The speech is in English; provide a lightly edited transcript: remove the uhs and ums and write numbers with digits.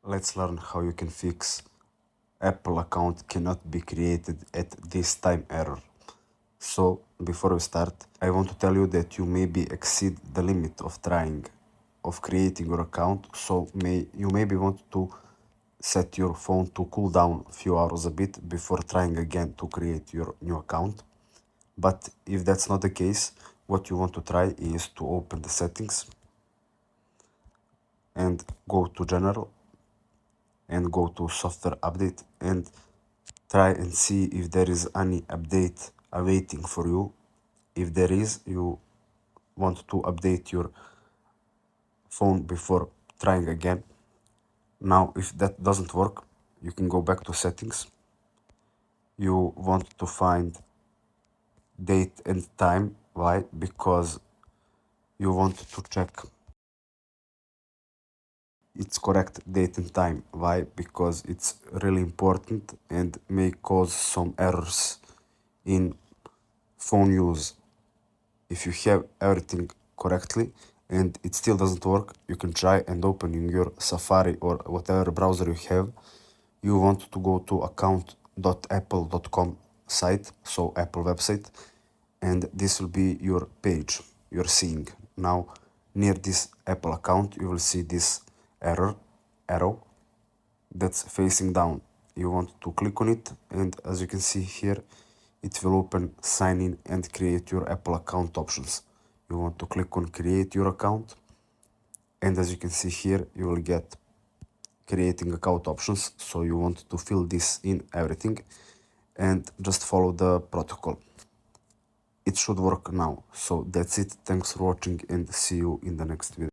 Let's learn how you can fix Apple account cannot be created at this time error. So before we start, I want to tell you that you maybe exceed the limit of creating your account. So you maybe want to set your phone to cool down a few hours a bit before trying again to create your new account. But if that's not the case, what you want to try is to open the settings and go to general and go to software update and try and see if there is any update awaiting for you. If there is, you want to update your phone before trying again. Now, if that doesn't work, you can go back to settings. You want to find date and time. Why? Because you want to check its correct date and time. Why? Because it's really important and may cause some errors in phone use. If you have everything correctly and it still doesn't work, you can try and opening your Safari or whatever browser you have. You want to go to account.apple.com site, so Apple website, and this will be your page you're seeing. Now, near this Apple account, you will see this arrow that's facing down. You want to click on it, and as you can see here, it will open sign in and create your Apple account options. You want to click on create your account, and as you can see here, you will get creating account options. So you want to fill this in everything and just follow the protocol. It should work now. So that's it. Thanks for watching and see you in the next video.